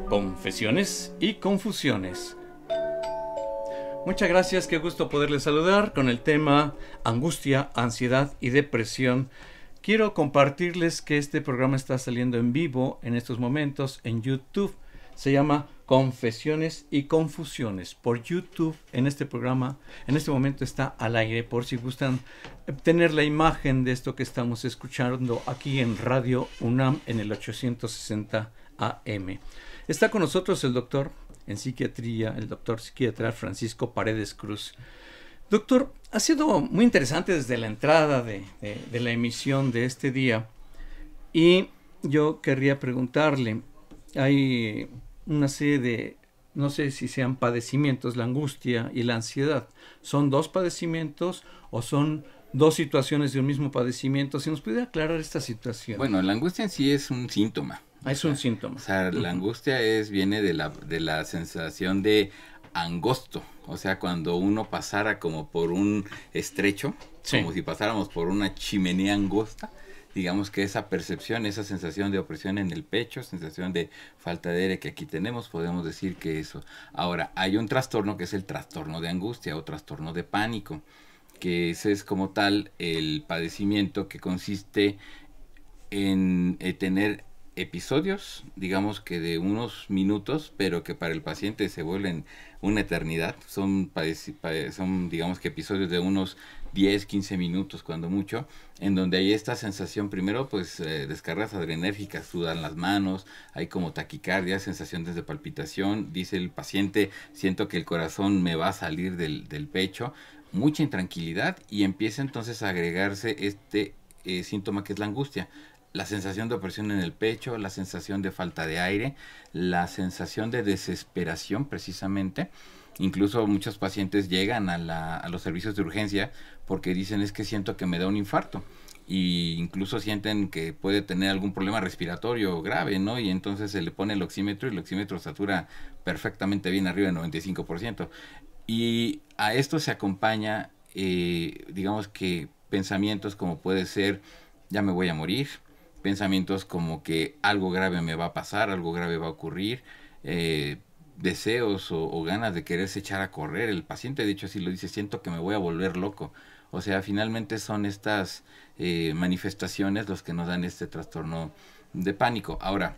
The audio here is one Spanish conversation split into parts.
Confesiones y confusiones. Muchas gracias, qué gusto poderles saludar con el tema angustia, ansiedad y depresión. Quiero compartirles que este programa está saliendo en vivo en estos momentos en YouTube. Se llama Confesiones y Confusiones por YouTube. En este programa, en este momento está al aire, por si gustan tener la imagen de esto que estamos escuchando aquí en Radio UNAM en el 860 AM. Está con nosotros el doctor en psiquiatría, el doctor psiquiatra Francisco Paredes Cruz. Doctor, ha sido muy interesante desde la entrada de la emisión de este día y yo querría preguntarle, hay una serie de, no sé si sean padecimientos, la angustia y la ansiedad, ¿son dos padecimientos o son dos situaciones de un mismo padecimiento? Si nos pudiera aclarar esta situación. Bueno, la angustia en sí es un síntoma. Es un síntoma. O sea, la angustia viene de la sensación de angosto. O sea, cuando uno pasara como por un estrecho, sí, como si pasáramos por una chimenea angosta, digamos que esa percepción, esa sensación de opresión en el pecho, sensación de falta de aire que aquí tenemos, podemos decir que eso. Ahora, hay un trastorno que es el trastorno de angustia o trastorno de pánico, que ese es como tal el padecimiento que consiste en tener episodios, digamos que de unos minutos, pero que para el paciente se vuelven una eternidad. Son digamos que episodios de unos 10, 15 minutos cuando mucho, en donde hay esta sensación, primero pues descargas adrenérgicas, sudan las manos, hay como taquicardia, sensaciones de palpitación, dice el paciente, siento que el corazón me va a salir del pecho, mucha intranquilidad, y empieza entonces a agregarse este síntoma que es la angustia. La sensación de opresión en el pecho, la sensación de falta de aire, la sensación de desesperación precisamente. Incluso muchos pacientes llegan a los servicios de urgencia porque dicen es que siento que me da un infarto. Y incluso sienten que puede tener algún problema respiratorio grave, ¿no? Y entonces se le pone el oxímetro y el oxímetro satura perfectamente bien arriba del 95%. Y a esto se acompaña, digamos que pensamientos como puede ser, ya me voy a morir, pensamientos como que algo grave me va a pasar, algo grave va a ocurrir, deseos o ganas de quererse echar a correr. El paciente de hecho así lo dice, siento que me voy a volver loco. O sea, finalmente son estas manifestaciones los que nos dan este trastorno de pánico. Ahora,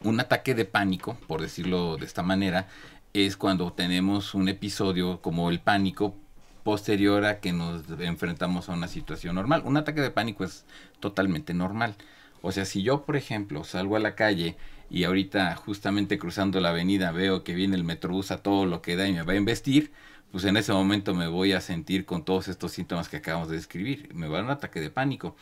un ataque de pánico, por decirlo de esta manera, es cuando tenemos un episodio como el pánico posterior a que nos enfrentamos a una situación normal. Un ataque de pánico es totalmente normal. O sea, si yo, por ejemplo, salgo a la calle y ahorita justamente cruzando la avenida veo que viene el Metrobús a todo lo que da y me va a embestir, pues en ese momento me voy a sentir con todos estos síntomas que acabamos de describir. Me va a dar un ataque de pánico.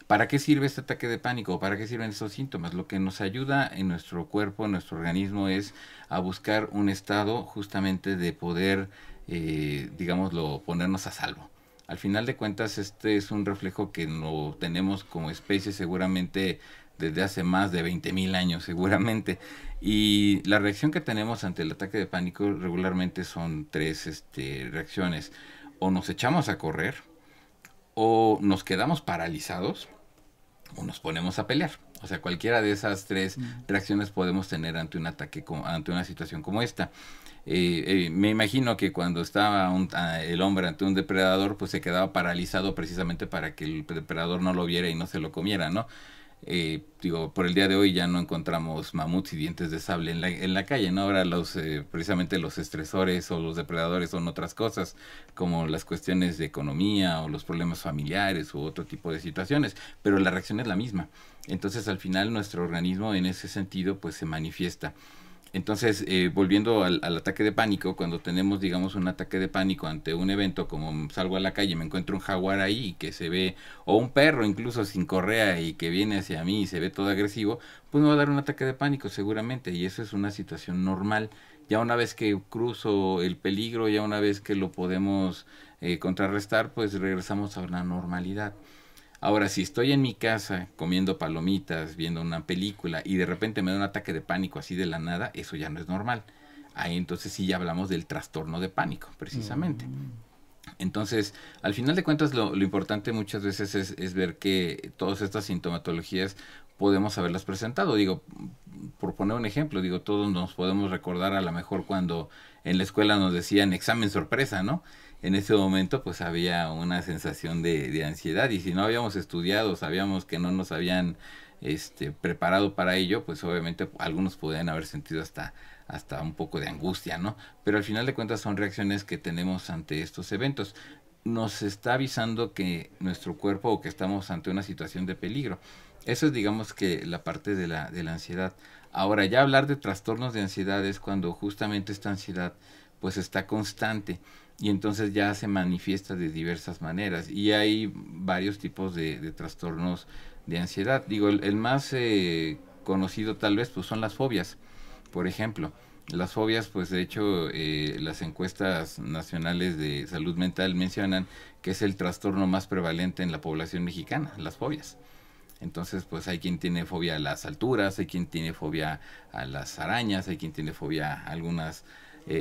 ¿Para qué sirve este ataque de pánico? ¿Para qué sirven estos síntomas? Lo que nos ayuda en nuestro cuerpo, en nuestro organismo, es a buscar un estado justamente de poder, digámoslo, ponernos a salvo. Al final de cuentas, este es un reflejo que no tenemos como especie seguramente desde hace más de 20,000 años seguramente. Y la reacción que tenemos ante el ataque de pánico regularmente son tres reacciones. O nos echamos a correr, o nos quedamos paralizados, o nos ponemos a pelear. O sea, cualquiera de esas tres reacciones podemos tener ante un ataque, ante una situación como esta. Me imagino que cuando estaba el hombre ante un depredador, pues se quedaba paralizado precisamente para que el depredador no lo viera y no se lo comiera, ¿no? Por el día de hoy ya no encontramos mamuts y dientes de sable en la calle, ¿no? Ahora precisamente los estresores o los depredadores son otras cosas, como las cuestiones de economía o los problemas familiares u otro tipo de situaciones, pero la reacción es la misma. Entonces al final nuestro organismo en ese sentido pues se manifiesta. Entonces, volviendo al ataque de pánico, cuando tenemos, digamos, un ataque de pánico ante un evento, como salgo a la calle y me encuentro un jaguar ahí que se ve, o un perro incluso sin correa y que viene hacia mí y se ve todo agresivo, pues me va a dar un ataque de pánico seguramente, y eso es una situación normal. Ya una vez que cruzo el peligro, ya una vez que lo podemos contrarrestar, pues regresamos a una normalidad. Ahora, si estoy en mi casa comiendo palomitas, viendo una película y de repente me da un ataque de pánico así de la nada, eso ya no es normal. Ahí entonces sí ya hablamos del trastorno de pánico, precisamente. Entonces, al final de cuentas, lo importante muchas veces es ver que todas estas sintomatologías podemos haberlas presentado. Digo, por poner un ejemplo, digo, todos nos podemos recordar a lo mejor cuando en la escuela nos decían examen sorpresa, ¿no? En ese momento pues había una sensación de ansiedad, y si no habíamos estudiado, sabíamos que no nos habían preparado para ello, pues obviamente algunos podían haber sentido hasta un poco de angustia, ¿no? Pero al final de cuentas son reacciones que tenemos ante estos eventos. Nos está avisando que nuestro cuerpo, o que estamos ante una situación de peligro. Eso es, digamos, que la parte de la ansiedad. Ahora, ya hablar de trastornos de ansiedad es cuando justamente esta ansiedad pues está constante, y entonces ya se manifiesta de diversas maneras, y hay varios tipos de trastornos de ansiedad. Digo, el más conocido tal vez pues son las fobias, por ejemplo. Las fobias, pues de hecho, las encuestas nacionales de salud mental mencionan que es el trastorno más prevalente en la población mexicana, las fobias. Entonces, pues hay quien tiene fobia a las alturas, hay quien tiene fobia a las arañas, hay quien tiene fobia a algunas,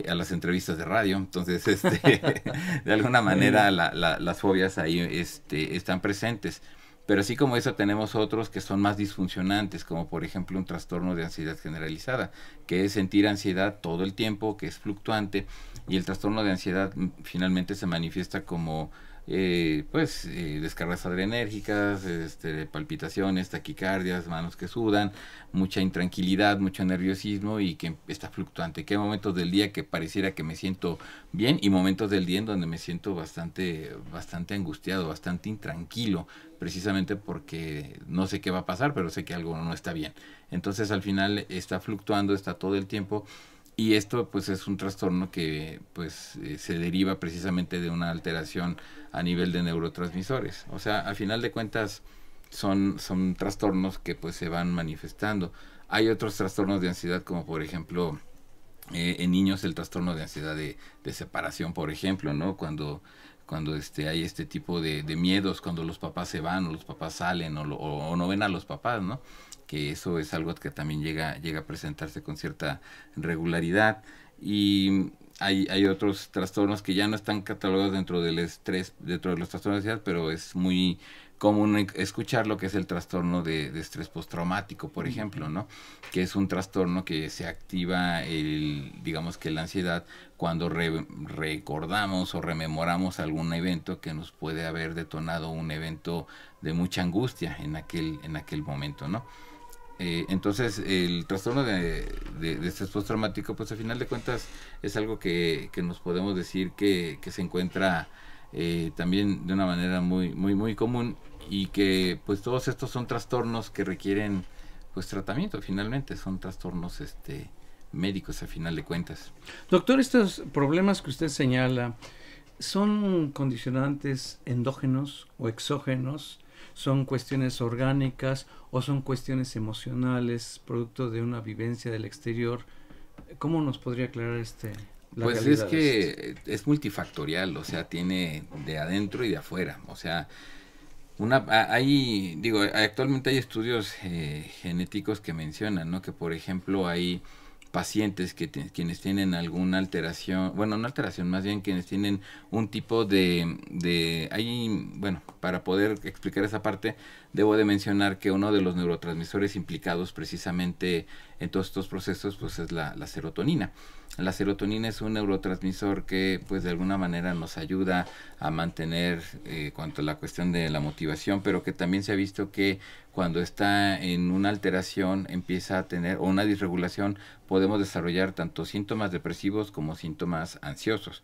a las entrevistas de radio. Entonces, de alguna manera las fobias ahí están presentes. Pero así como eso, tenemos otros que son más disfuncionantes, como por ejemplo un trastorno de ansiedad generalizada, que es sentir ansiedad todo el tiempo, que es fluctuante, y el trastorno de ansiedad finalmente se manifiesta como descargas adrenérgicas, palpitaciones, taquicardias, manos que sudan, mucha intranquilidad, mucho nerviosismo, y que está fluctuante, que hay momentos del día que pareciera que me siento bien, y momentos del día en donde me siento bastante angustiado, bastante intranquilo, precisamente porque no sé qué va a pasar, pero sé que algo no está bien. Entonces al final está fluctuando, está todo el tiempo. Y esto pues es un trastorno que se deriva precisamente de una alteración a nivel de neurotransmisores. O sea, al final de cuentas son trastornos que pues se van manifestando. Hay otros trastornos de ansiedad, como por ejemplo en niños el trastorno de ansiedad de separación, por ejemplo, ¿no? Cuando hay este tipo de miedos, cuando los papás se van o los papás salen, o no ven a los papás, ¿no? Que eso es algo que también llega a presentarse con cierta regularidad. Y hay otros trastornos que ya no están catalogados dentro del estrés, dentro de los trastornos de ansiedad, pero es muy común escuchar lo que es el trastorno de estrés postraumático, por ejemplo, ¿no? Que es un trastorno que se activa, digamos que la ansiedad, cuando recordamos o rememoramos algún evento que nos puede haber detonado un evento de mucha angustia en aquel momento, ¿no? Entonces el trastorno de estrés postraumático, pues al final de cuentas es algo que nos podemos decir que se encuentra también de una manera muy muy muy común, y que pues todos estos son trastornos que requieren pues tratamiento. Finalmente son trastornos médicos a final de cuentas. Doctor, estos problemas que usted señala, ¿son condicionantes endógenos o exógenos? ¿Son cuestiones orgánicas o son cuestiones emocionales, producto de una vivencia del exterior? ¿Cómo nos podría aclarar pues es que es multifactorial, o sea, tiene de adentro y de afuera. O sea, actualmente hay estudios genéticos que mencionan, ¿no? Que por ejemplo hay pacientes quienes tienen alguna alteración, bueno, no alteración, más bien quienes tienen un tipo para poder explicar esa parte, debo de mencionar que uno de los neurotransmisores implicados precisamente en todos estos procesos pues es la serotonina. La serotonina es un neurotransmisor que pues de alguna manera nos ayuda a mantener cuanto a la cuestión de la motivación, pero que también se ha visto que cuando está en una alteración empieza a tener, o una disregulación, podemos desarrollar tanto síntomas depresivos como síntomas ansiosos.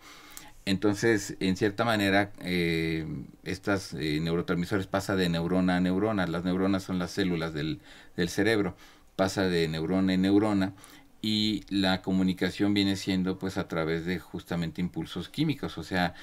Entonces, en cierta manera, estas neurotransmisores pasa de neurona a neurona. Las neuronas son las células del cerebro. Pasa de neurona en neurona, y la comunicación viene siendo pues a través de justamente impulsos químicos. O sea,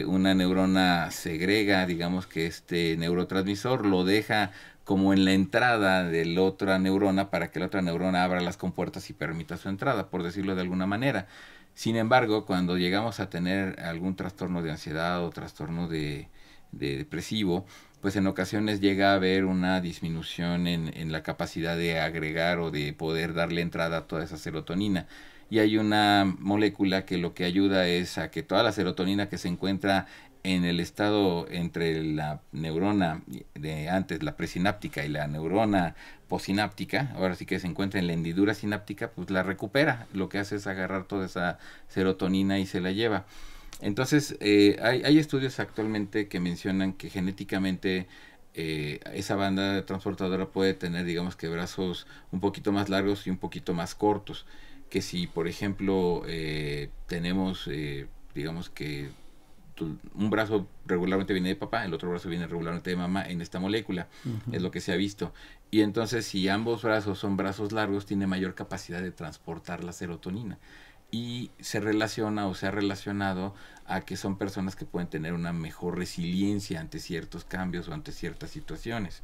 una neurona segrega, digamos que este neurotransmisor lo deja como en la entrada de la otra neurona, para que la otra neurona abra las compuertas y permita su entrada, por decirlo de alguna manera. Sin embargo, cuando llegamos a tener algún trastorno de ansiedad o trastorno de depresivo, pues en ocasiones llega a haber una disminución en la capacidad de agregar o de poder darle entrada a toda esa serotonina. y hay una molécula que lo que ayuda es a que toda la serotonina que se encuentra en el estado entre la neurona de antes, la presináptica, y la neurona posináptica, ahora sí que se encuentra en la hendidura sináptica, pues la recupera. Lo que hace es agarrar toda esa serotonina y se la lleva. Entonces, hay estudios actualmente que mencionan que genéticamente esa banda transportadora puede tener, digamos que brazos un poquito más largos y un poquito más cortos. Que si, por ejemplo, tenemos, digamos que un brazo regularmente viene de papá, el otro brazo viene regularmente de mamá en esta molécula, es lo que se ha visto. Y entonces, si ambos brazos son brazos largos, tiene mayor capacidad de transportar la serotonina. Y se relaciona o se ha relacionado a que son personas que pueden tener una mejor resiliencia ante ciertos cambios o ante ciertas situaciones.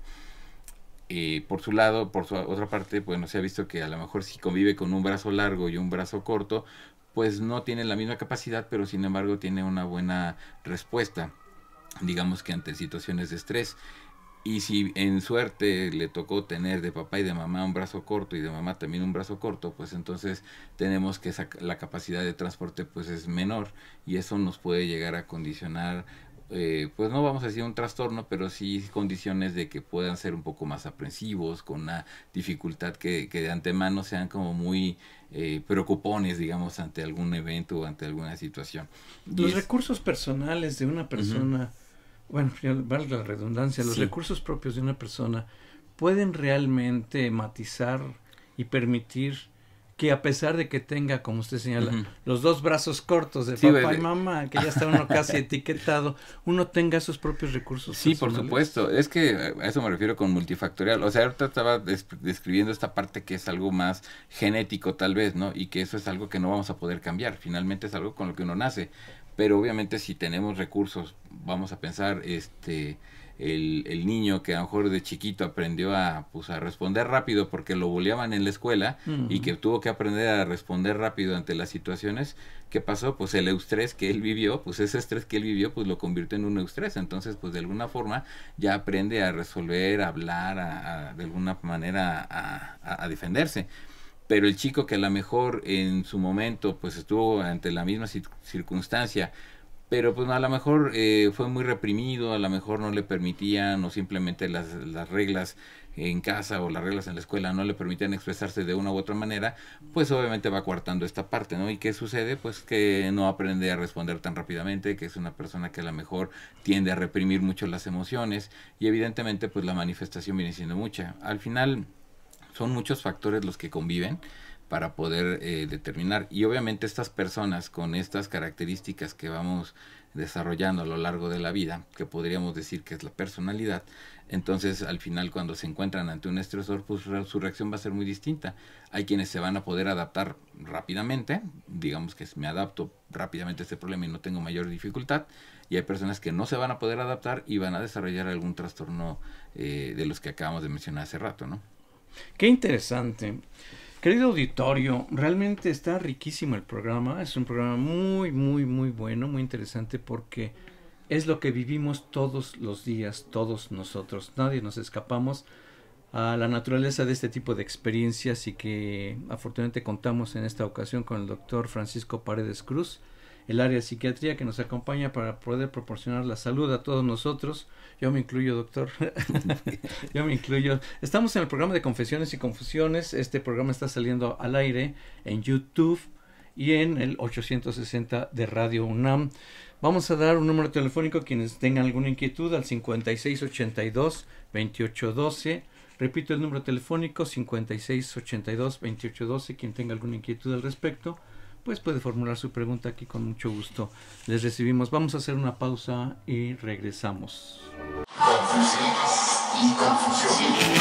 Por su lado, por su otra parte, bueno, se ha visto que a lo mejor si convive con un brazo largo y un brazo corto, pues no tiene la misma capacidad, pero sin embargo tiene una buena respuesta, digamos que ante situaciones de estrés. Y si en suerte le tocó tener de papá y de mamá un brazo corto y de mamá también un brazo corto, pues entonces tenemos que la capacidad de transporte pues es menor, y eso nos puede llegar a condicionar, pues no vamos a decir un trastorno, pero sí condiciones de que puedan ser un poco más aprensivos, con una dificultad que de antemano sean como muy preocupones, digamos, ante algún evento o ante alguna situación. Los recursos personales de una persona, bueno, valga la redundancia, los recursos propios de una persona pueden realmente matizar y permitir que, a pesar de que tenga, como usted señala, los dos brazos cortos de papá y mamá, que ya está uno casi etiquetado, uno tenga sus propios recursos personales. Por supuesto, es que a eso me refiero con multifactorial. O sea, ahorita estaba describiendo esta parte que es algo más genético tal vez, ¿no? Y que eso es algo que no vamos a poder cambiar, finalmente es algo con lo que uno nace. Pero obviamente si tenemos recursos, vamos a pensar, el niño que a lo mejor de chiquito aprendió a responder rápido porque lo bulleaban en la escuela, y que tuvo que aprender a responder rápido ante las situaciones, ¿qué pasó? Pues el eustrés que él vivió, pues ese estrés que él vivió, pues lo convirtió en un eustrés. Entonces, pues de alguna forma ya aprende a resolver, a hablar, de alguna manera a defenderse. Pero el chico que a lo mejor en su momento pues estuvo ante la misma circunstancia, pero pues a lo mejor fue muy reprimido, a lo mejor no le permitían, o simplemente las reglas en casa o las reglas en la escuela no le permitían expresarse de una u otra manera, pues obviamente va coartando esta parte, ¿no? ¿Y qué sucede? Pues que no aprende a responder tan rápidamente, que es una persona que a lo mejor tiende a reprimir mucho las emociones, y evidentemente pues la manifestación viene siendo mucha. Al final son muchos factores los que conviven para poder determinar, y obviamente estas personas con estas características que vamos desarrollando a lo largo de la vida, que podríamos decir que es la personalidad, entonces al final cuando se encuentran ante un estresor, pues su reacción va a ser muy distinta. Hay quienes se van a poder adaptar rápidamente, digamos que me adapto rápidamente a este problema y no tengo mayor dificultad, y hay personas que no se van a poder adaptar y van a desarrollar algún trastorno de los que acabamos de mencionar hace rato, ¿no? Qué interesante. Querido auditorio, realmente está riquísimo el programa. Es un programa muy, muy, muy bueno, muy interesante, porque es lo que vivimos todos los días, todos nosotros. Nadie nos escapamos a la naturaleza de este tipo de experiencias, y que afortunadamente contamos en esta ocasión con el doctor Francisco Paredes Cruz, el área de psiquiatría, que nos acompaña para poder proporcionar la salud a todos nosotros. Yo me incluyo, doctor. Yo me incluyo. Estamos en el programa de Confesiones y Confusiones. Este programa está saliendo al aire en YouTube y en el 860 de Radio UNAM. Vamos a dar un número telefónico quienes tengan alguna inquietud al 5682-2812. Repito el número telefónico 5682-2812. Quien tenga alguna inquietud al respecto, pues puede formular su pregunta aquí, con mucho gusto les recibimos. Vamos a hacer una pausa y regresamos. Confesiones y confusiones.